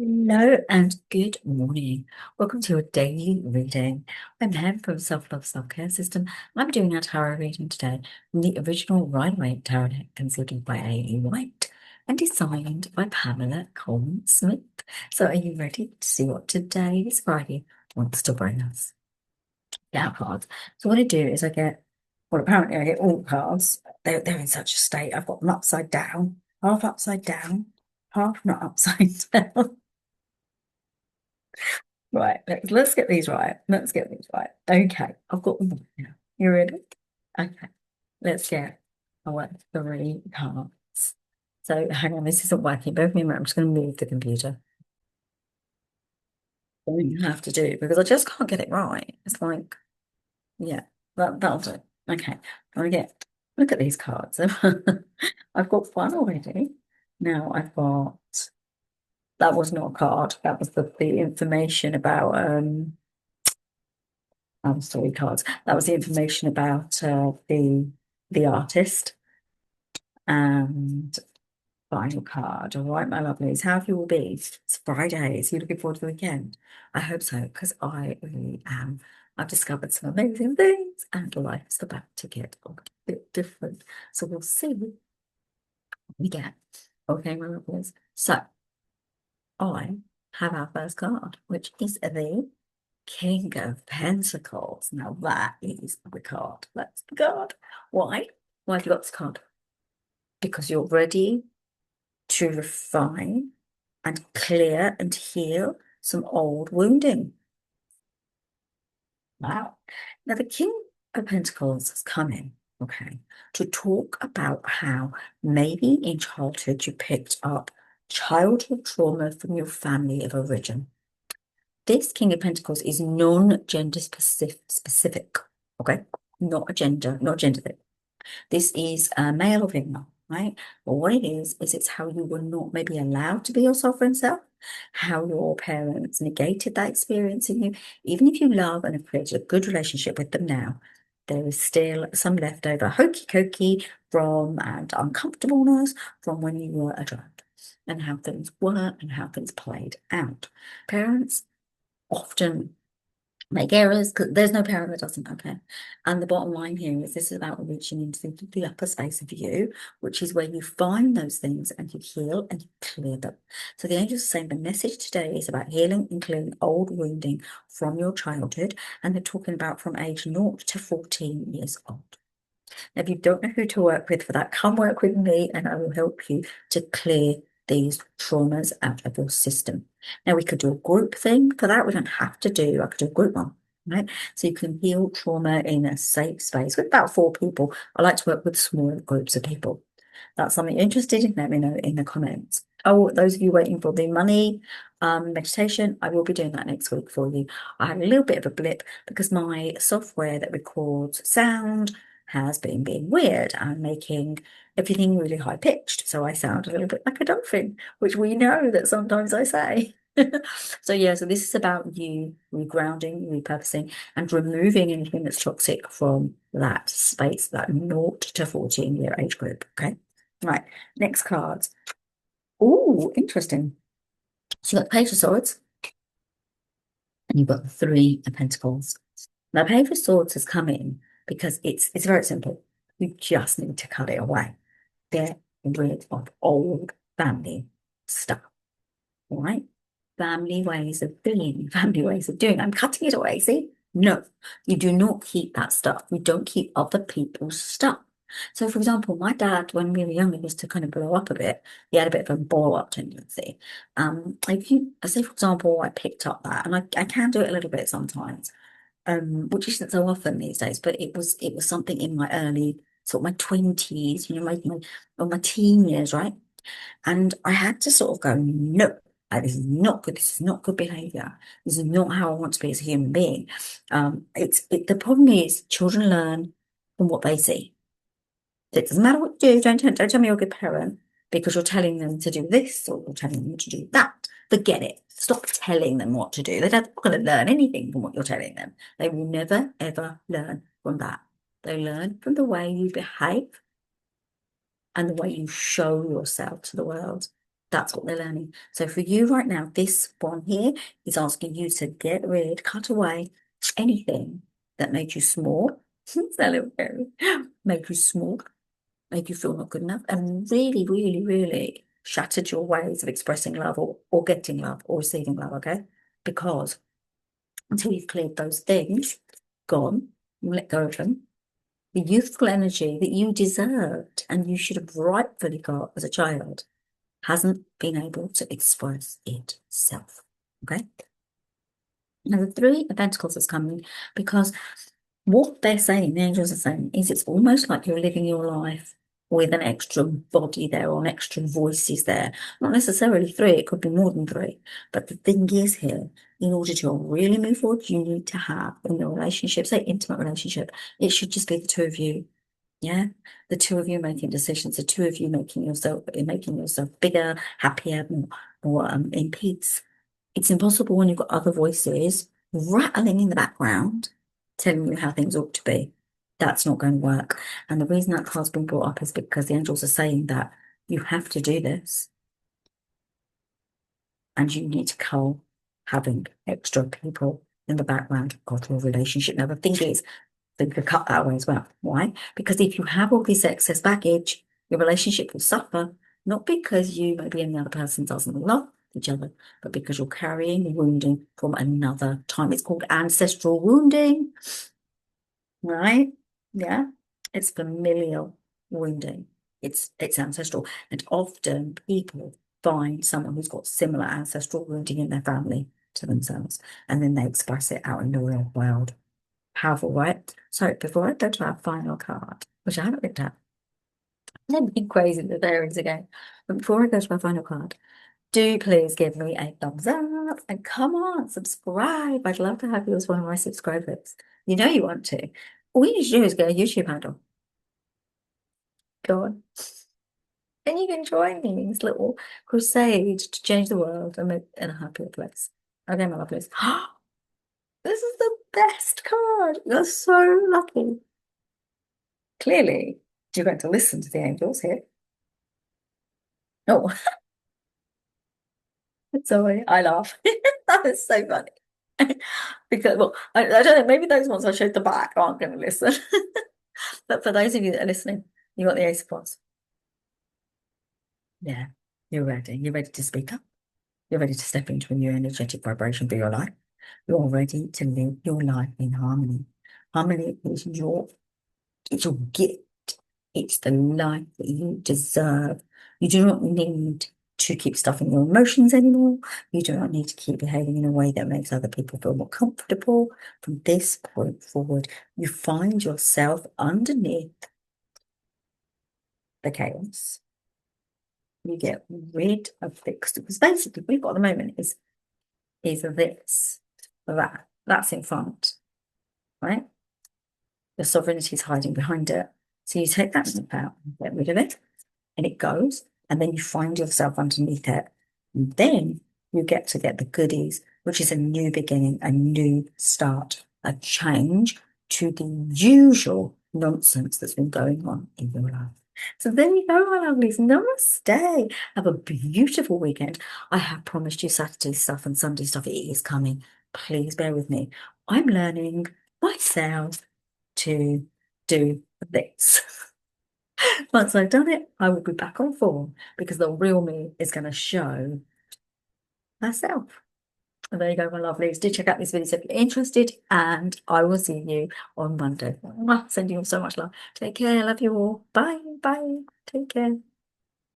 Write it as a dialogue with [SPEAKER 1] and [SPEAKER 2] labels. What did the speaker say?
[SPEAKER 1] Hello and good morning. Welcome to your daily reading. I'm Pam from Self Love Self Care System. I'm doing our tarot reading today from the original Waite tarot deck conceived by A. Waite and designed by Pamela Coleman Smith. So, are you ready to see what today's Friday wants to bring us? Yeah, cards. So, what I do is apparently I get all the cards. They're in such a state. I've got them upside down, half not upside down. Right, let's get these right. Let's get these right. Okay, I've got them now. You ready? Okay, let's get our three cards. So hang on, this isn't working. Bear with me a minute. I'm just going to move the computer. What you have to do because I just can't get it right. It's like, yeah, that'll do. Okay, I'm gonna look at these cards. I've got one already. Now I've got that was not a card. That was the information about story cards. That was the information about the artist and final card. All right, my lovelies, how have you all been? It's Friday. So you looking forward to the weekend? I hope so, because I really am. I've discovered some amazing things, and life is about to get a bit different. So we'll see what we get. Okay, my lovelies. So I have our first card, which is the King of Pentacles. Now that is the card. That's the card. Why? Why have you got this card? Because you're ready to refine and clear and heal some old wounding. Wow. Now the King of Pentacles has come in, okay, to talk about how maybe in childhood you picked up childhood trauma from your family of origin. This King of Pentacles is non-gender specific, okay? Not a gender thing. This is male or female, right? But what it is it's how you were not maybe allowed to be your sovereign self, how your parents negated that experience in you. Even if you love and have created a good relationship with them now, there is still some leftover hokey cokey from and uncomfortableness from when you were a child and how things were and how things played out. Parents often make errors because there's no parent that doesn't, okay? And the bottom line here is this is about reaching into the upper space of you, which is where you find those things and you heal and you clear them. So the angels are saying the message today is about healing and clearing old wounding from your childhood, and they're talking about from age 0 to 14 years old. Now, if you don't know who to work with for that, come work with me and I will help you to clear these traumas out of your system. Now, we could do a group thing for that. We don't have to do, I could do a group one, right? So you can heal trauma in a safe space with about 4 people. I like to work with smaller groups of people. That's something you're interested in, let me know in the comments. Oh, those of you waiting for the money meditation, I will be doing that next week for you. I had a little bit of a blip because my software that records sound has been being weird and making everything really high pitched. So I sound a little bit like a dolphin, which we know that sometimes I say. So yeah, so this is about you regrounding, repurposing, and removing anything that's toxic from that space, that 0 to 14-year age group. Okay. Right. Next cards. Oh, interesting. So you got the Page of Swords and you've got the Three of Pentacles. Now, Page of Swords has come in because it's very simple. You just need to cut it away. Get rid of old family stuff. All right? Family ways of being, family ways of doing. I'm cutting it away. See? No, you do not keep that stuff. You don't keep other people's stuff. So, for example, my dad, when we were younger, used to kind of blow up a bit. He had a bit of a blow up tendency. If you, I say, for example, I picked up that, and I can do it a little bit sometimes, which isn't so often these days, but it was something in my early, sort of my 20s, or my teen years, right? And I had to sort of go, no, this is not good. This is not good behavior. This is not how I want to be as a human being. The problem is children learn from what they see. It doesn't matter what you do. Don't tell me you're a good parent because you're telling them to do this or you're telling them to do that. Forget it. Stop telling them what to do. They're not going to learn anything from what you're telling them. They will never, ever learn from that. They learn from the way you behave and the way you show yourself to the world. That's what they're learning. So for you right now, this one here is asking you to get rid, cut away anything that made you small. It's a little fairy. Made you small, made you feel not good enough, and really, really, really shattered your ways of expressing love or getting love or receiving love, okay? Because until you've cleared those things, gone, you let go of them, the youthful energy that you deserved and you should have rightfully got as a child hasn't been able to express itself. Okay. Now the Three of Pentacles is coming because what they're saying, the angels are saying, is it's almost like you're living your life with an extra body there or an extra voices there. Not necessarily three, it could be more than three. But the thing is here, in order to really move forward, you need to have in your relationship, say intimate relationship, it should just be the two of you. Yeah, the two of you making decisions, the two of you making yourself bigger, happier, more in peace. It's impossible when you've got other voices rattling in the background telling you how things ought to be. That's not going to work. And the reason that card's been brought up is because the angels are saying that you have to do this and you need to cull having extra people in the background of your relationship. Now, the thing is, so you could cut that away as well. Why? Because if you have all this excess baggage, your relationship will suffer, not because you maybe and the other person doesn't love each other, but because you're carrying wounding from another time. It's called ancestral wounding, right? Yeah. It's familial wounding. It's ancestral. And often people find someone who's got similar ancestral wounding in their family to themselves, and then they express it out in the real world. Powerful, right? So before I go to our final card, which I haven't looked at, let me crazy the fairies again. But before I go to my final card, do please give me a thumbs up and come on, subscribe. I'd love to have you as one of my subscribers. You know you want to. All you need to do is get a YouTube handle. Go on. And you can join me in this little crusade to change the world and make it a happier place. Okay, my lovelies. This is the best card. You're so lucky. Clearly, you're going to listen to the angels here. Oh, sorry, I laugh. That is so funny. Because, well, I don't know, maybe those ones I showed the back aren't going to listen. But for those of you that are listening, you got the Ace of Wands. Yeah, you're ready. You're ready to speak up. You're ready to step into a new energetic vibration for your life. You're ready to live your life in harmony. Harmony is it's your gift. It's the life that you deserve. You do not need to keep stuffing your emotions anymore. You do not need to keep behaving in a way that makes other people feel more comfortable. From this point forward, you find yourself underneath the chaos. You get rid of fixed because basically what we've got at the moment is this, that's in front, right? The sovereignty is hiding behind it. So you take that stuff out and get rid of it, and it goes, and then you find yourself underneath it. And then you get to get the goodies, which is a new beginning, a new start, a change to the usual nonsense that's been going on in your life. So there you go, my lovelies. Namaste. Have a beautiful weekend. I have promised you Saturday stuff and Sunday stuff. It is coming. Please bear with me. I'm learning myself to do this. Once I've done it, I will be back on form because the real me is going to show myself. And there you go, my lovelies. Do check out this video if you're interested, and I will see you on Monday. Sending you all so much love. Take care. Love you all. Bye. Bye. Take care.